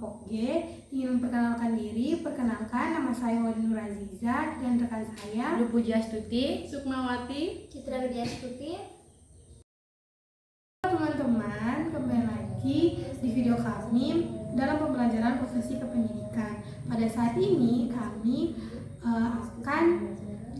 kelompok G ingin memperkenalkan diri. Perkenalkan, nama saya Wadi Nur Aziza dan rekan saya Lu Pujastuti, Sukmawati, Citra Widya Stuti. Teman-teman, kembali lagi di video kami dalam pembelajaran profesi kependidikan. Pada saat ini kami akan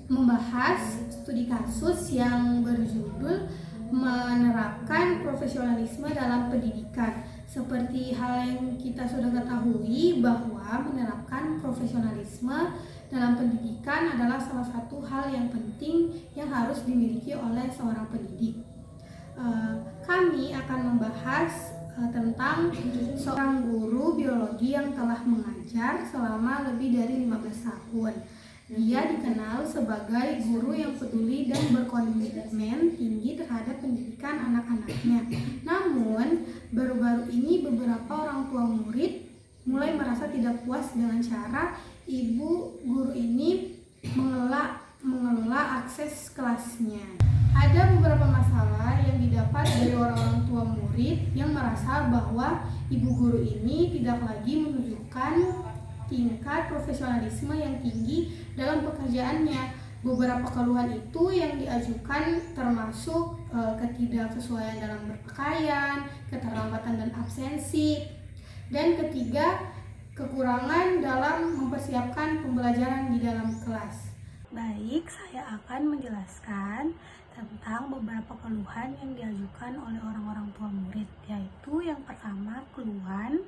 membahas studi kasus yang berjudul menerapkan profesionalisme dalam pendidikan. Seperti hal yang kita sudah ketahui bahwa menerapkan profesionalisme dalam pendidikan adalah salah satu hal yang penting yang harus dimiliki oleh seorang pendidik. Kami akan membahas tentang seorang guru biologi yang telah mengajar selama lebih dari 15 tahun. Dia dikenal sebagai guru yang peduli dan berkomitmen tinggi terhadap pendidikan anak-anaknya. Namun, baru-baru ini beberapa orang tua murid mulai merasa tidak puas dengan cara ibu guru ini mengelola akses kelasnya. Ada beberapa masalah yang didapat dari orang-orang tua murid yang merasa bahwa ibu guru ini tidak lagi menunjukkan tingkat profesionalisme yang tinggi dalam pekerjaannya. Beberapa keluhan itu yang diajukan termasuk ketidaksesuaian dalam berpakaian, keterlambatan dan absensi, dan ketiga, kekurangan dalam mempersiapkan pembelajaran di dalam kelas. Baik, saya akan menjelaskan tentang beberapa keluhan yang diajukan oleh orang-orang tua murid, yaitu yang pertama, keluhan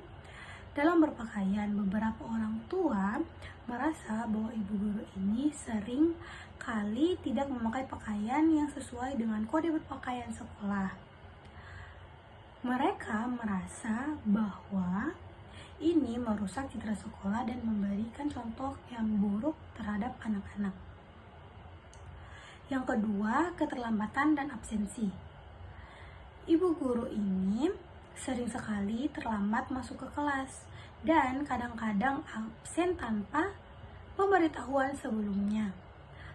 dalam berpakaian. Beberapa orang tua merasa bahwa ibu guru ini sering kali tidak memakai pakaian yang sesuai dengan kode berpakaian sekolah. Mereka merasa bahwa ini merusak citra sekolah dan memberikan contoh yang buruk terhadap anak-anak. Yang kedua, keterlambatan dan absensi. Ibu guru ini sering sekali terlambat masuk ke kelas dan kadang-kadang absen tanpa pemberitahuan sebelumnya.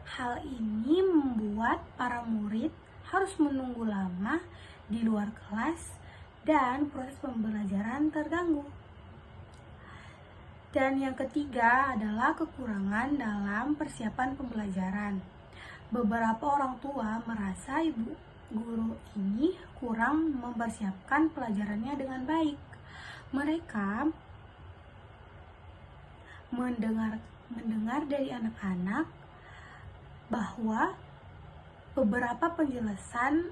Hal ini membuat para murid harus menunggu lama di luar kelas dan proses pembelajaran terganggu. Dan yang ketiga adalah kekurangan dalam persiapan pembelajaran. Beberapa orang tua merasa ibu guru ini kurang mempersiapkan pelajarannya dengan baik. Mereka mendengar dari anak-anak bahwa beberapa penjelasan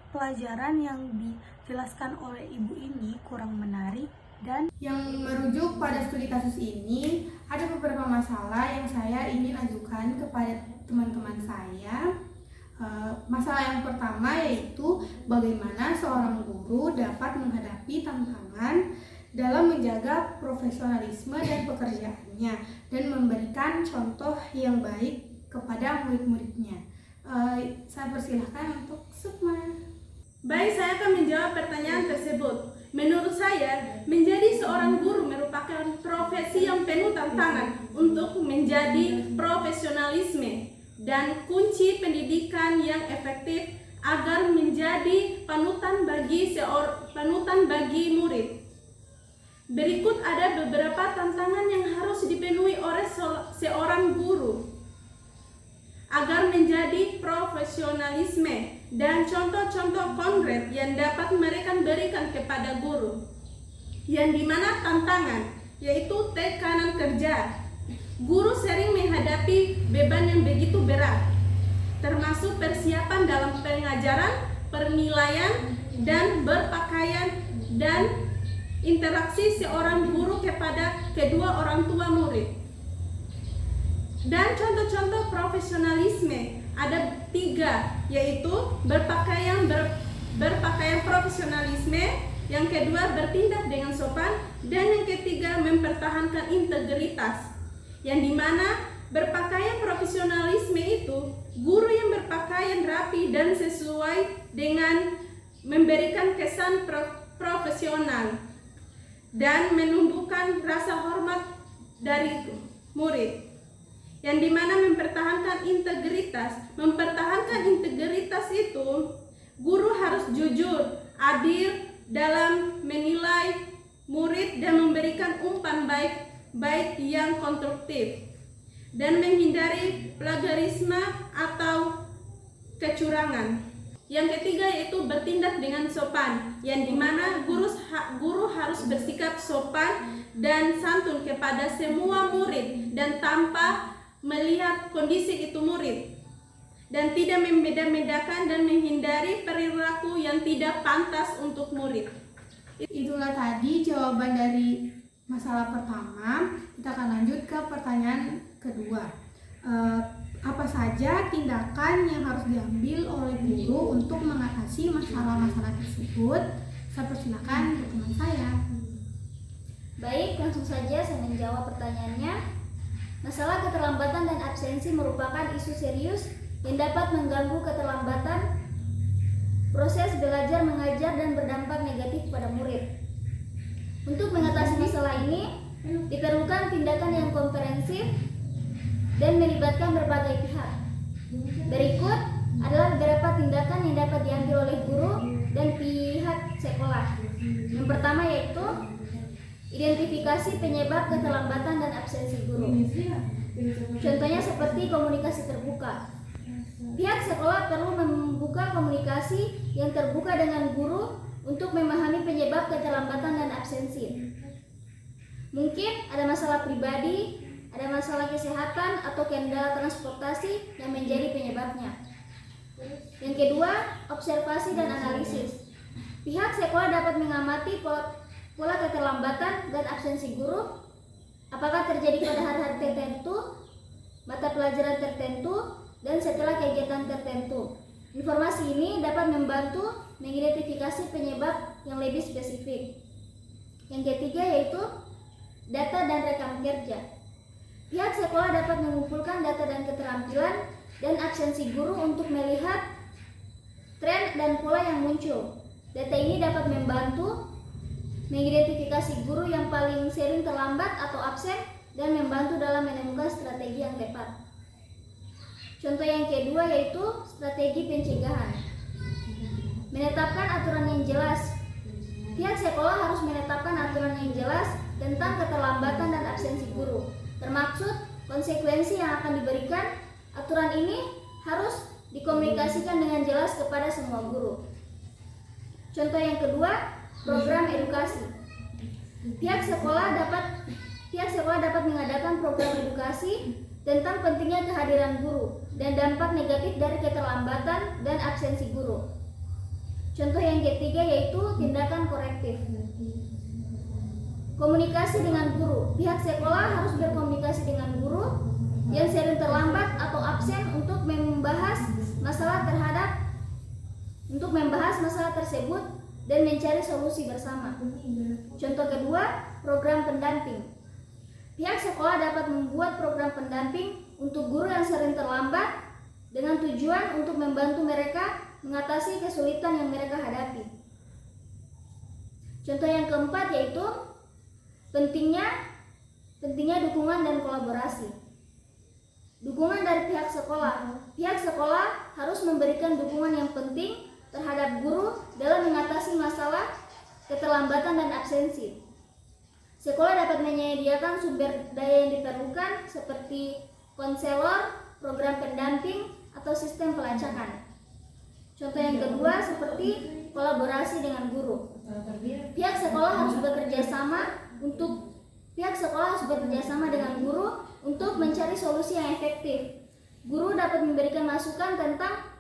pelajaran yang dijelaskan oleh ibu ini kurang menarik. Dan yang merujuk pada studi kasus ini, ada beberapa masalah yang saya ingin ajukan kepada teman-teman saya. Masalah yang pertama yaitu bagaimana seorang guru dapat menghadapi tantangan dalam menjaga profesionalisme dan pekerjaannya dan memberikan contoh yang baik kepada murid-muridnya. Saya persilahkan untuk Sukma. Baik, saya akan menjawab pertanyaan tersebut. Menurut saya, menjadi seorang guru merupakan profesi yang penuh tantangan untuk menjadi profesionalisme dan kunci pendidikan yang efektif agar menjadi panutan bagi murid. Berikut ada beberapa tantangan yang harus dipenuhi oleh seorang guru agar menjadi profesionalisme dan contoh-contoh konkret yang dapat mereka berikan kepada guru. Yang dimana tantangan yaitu tekanan kerja. Guru sering menghadapi beban yang begitu berat, termasuk persiapan dalam pengajaran, penilaian, dan berpakaian, dan interaksi seorang guru kepada kedua orang tua murid. Dan contoh-contoh profesionalisme ada 3, yaitu berpakaian profesionalisme, yang kedua bertindak dengan sopan, dan yang ketiga mempertahankan integritas. Yang dimana berpakaian profesionalisme itu guru yang berpakaian rapi dan sesuai dengan memberikan kesan profesional dan menumbuhkan rasa hormat dari murid. Yang dimana mempertahankan integritas. Mempertahankan integritas itu, guru harus jujur, adil dalam menilai murid dan memberikan umpan baik yang konstruktif, dan menghindari plagiarisme atau kecurangan. Yang ketiga yaitu bertindak dengan sopan, yang dimana guru harus bersikap sopan dan santun kepada semua murid dan tanpa melihat kondisi itu murid, dan tidak membeda-bedakan dan menghindari perilaku yang tidak pantas untuk murid. Itulah tadi jawaban dari masalah pertama. Kita akan lanjut ke pertanyaan kedua. Apa saja tindakan yang harus diambil oleh guru untuk mengatasi masalah-masalah tersebut? Saya persilakan untuk teman saya. Baik, langsung saja saya menjawab pertanyaannya. Masalah keterlambatan dan absensi merupakan isu serius yang dapat mengganggu keterlambatan proses belajar mengajar dan berdampak negatif pada murid. Untuk mengatasi masalah ini, diperlukan tindakan yang komprehensif dan melibatkan berbagai pihak. Berikut adalah beberapa tindakan yang dapat diambil oleh guru dan pihak sekolah. Yang pertama yaitu identifikasi penyebab keterlambatan dan absensi guru. Contohnya seperti komunikasi terbuka. Pihak sekolah perlu membuka komunikasi yang terbuka dengan guru untuk memahami penyebab keterlambatan dan absensi. Mungkin ada masalah pribadi, ada masalah kesehatan atau kendala transportasi yang menjadi penyebabnya. Yang kedua, observasi dan analisis. Pihak sekolah dapat mengamati pola keterlambatan dan absensi guru, apakah terjadi pada hari-hari tertentu, mata pelajaran tertentu, dan setelah kegiatan tertentu. Informasi ini dapat membantu mengidentifikasi penyebab yang lebih spesifik. Yang ketiga yaitu data dan rekam kerja. Pihak sekolah dapat mengumpulkan data dan keterampilan dan absensi guru untuk melihat tren dan pola yang muncul. Data ini dapat membantu mengidentifikasi guru yang paling sering terlambat atau absen dan membantu dalam menemukan strategi yang tepat. Contoh yang kedua yaitu strategi pencegahan. Menetapkan aturan yang jelas. Pihak sekolah harus menetapkan aturan yang jelas tentang keterlambatan dan absensi guru, termaksud konsekuensi yang akan diberikan. Aturan ini harus dikomunikasikan dengan jelas kepada semua guru. Contoh yang kedua, program edukasi. Pihak sekolah dapat mengadakan program edukasi tentang pentingnya kehadiran guru dan dampak negatif dari keterlambatan dan absensi guru. Contoh yang ketiga yaitu tindakan korektif. Komunikasi dengan guru. Pihak sekolah harus berkomunikasi dengan guru yang sering terlambat atau absen untuk membahas masalah tersebut dan mencari solusi bersama. Contoh kedua, program pendamping. Pihak sekolah dapat membuat program pendamping untuk guru yang sering terlambat dengan tujuan untuk membantu mereka mengatasi kesulitan yang mereka hadapi. Contoh yang keempat yaitu pentingnya dukungan dan kolaborasi. Dukungan dari pihak sekolah. Pihak sekolah harus memberikan dukungan yang penting terhadap guru dalam mengatasi masalah keterlambatan dan absensi. Sekolah dapat menyediakan sumber daya yang diperlukan seperti konselor, program pendamping, atau sistem pelacakan. Contoh yang kedua seperti kolaborasi dengan guru. Pihak sekolah harus bekerja sama dengan guru untuk mencari solusi yang efektif. Guru dapat memberikan masukan tentang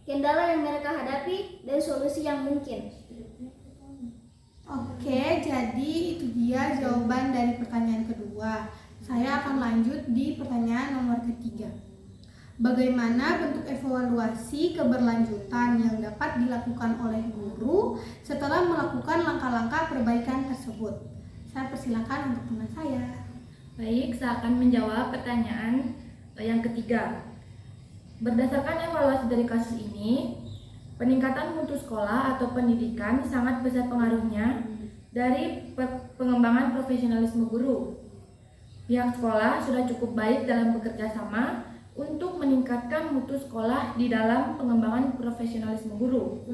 kendala yang mereka hadapi dan solusi yang mungkin. Oke, jadi itu dia jawaban dari pertanyaan kedua. Saya akan lanjut di pertanyaan nomor ketiga. Bagaimana bentuk evaluasi keberlanjutan yang dapat dilakukan oleh guru setelah melakukan langkah-langkah perbaikan tersebut? Saya persilakan untuk teman saya. Baik, saya akan menjawab pertanyaan yang ketiga. Berdasarkan evaluasi dari kasus ini, peningkatan mutu sekolah atau pendidikan sangat besar pengaruhnya dari pengembangan profesionalisme guru. Pihak sekolah sudah cukup baik dalam bekerja sama untuk meningkatkan mutu sekolah di dalam pengembangan profesionalisme guru.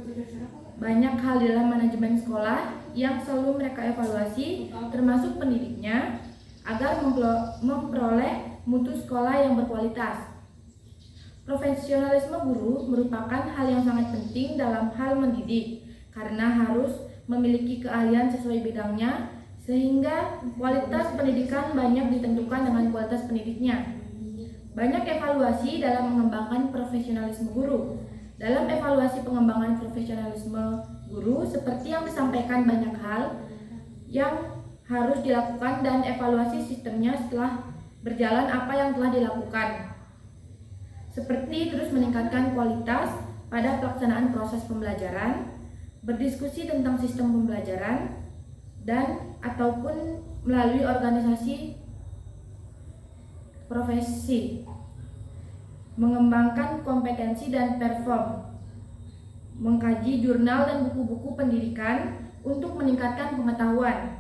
banyak hal dalam manajemen sekolah yang selalu mereka evaluasi, termasuk pendidiknya, agar memperoleh mutu sekolah yang berkualitas. Profesionalisme guru merupakan hal yang sangat penting dalam hal mendidik, karena harus memiliki keahlian sesuai bidangnya, sehingga kualitas pendidikan banyak ditentukan dengan kualitas pendidiknya. Banyak evaluasi dalam mengembangkan profesionalisme guru. Dalam evaluasi pengembangan profesionalisme guru, seperti yang disampaikan, banyak hal yang harus dilakukan dan evaluasi sistemnya setelah berjalan apa yang telah dilakukan. Seperti terus meningkatkan kualitas pada pelaksanaan proses pembelajaran, berdiskusi tentang sistem pembelajaran, dan ataupun melalui organisasi profesi, mengembangkan kompetensi dan perform, mengkaji jurnal dan buku-buku pendidikan untuk meningkatkan pengetahuan,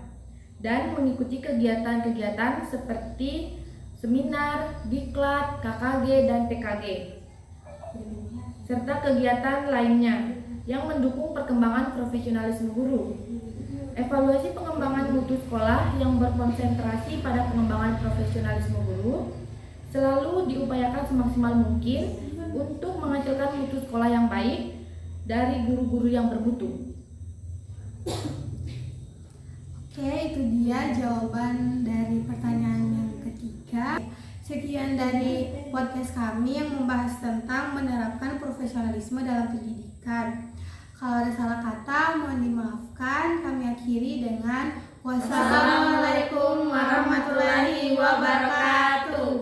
dan mengikuti kegiatan-kegiatan seperti seminar, diklat, KKG, dan PKG, serta kegiatan lainnya yang mendukung perkembangan profesionalisme guru. Evaluasi pengembangan mutu sekolah yang berkonsentrasi pada pengembangan profesionalisme guru selalu diupayakan semaksimal mungkin untuk menghasilkan mutu sekolah yang baik dari guru-guru yang bermutu. Oke, itu dia jawaban dari pertanyaan yang ketiga. Sekian dari podcast kami yang membahas tentang menerapkan profesionalisme dalam pendidikan. Kalau ada salah kata, mohon dimaafkan. Kami akhiri dengan wassalamualaikum warahmatullahi wabarakatuh.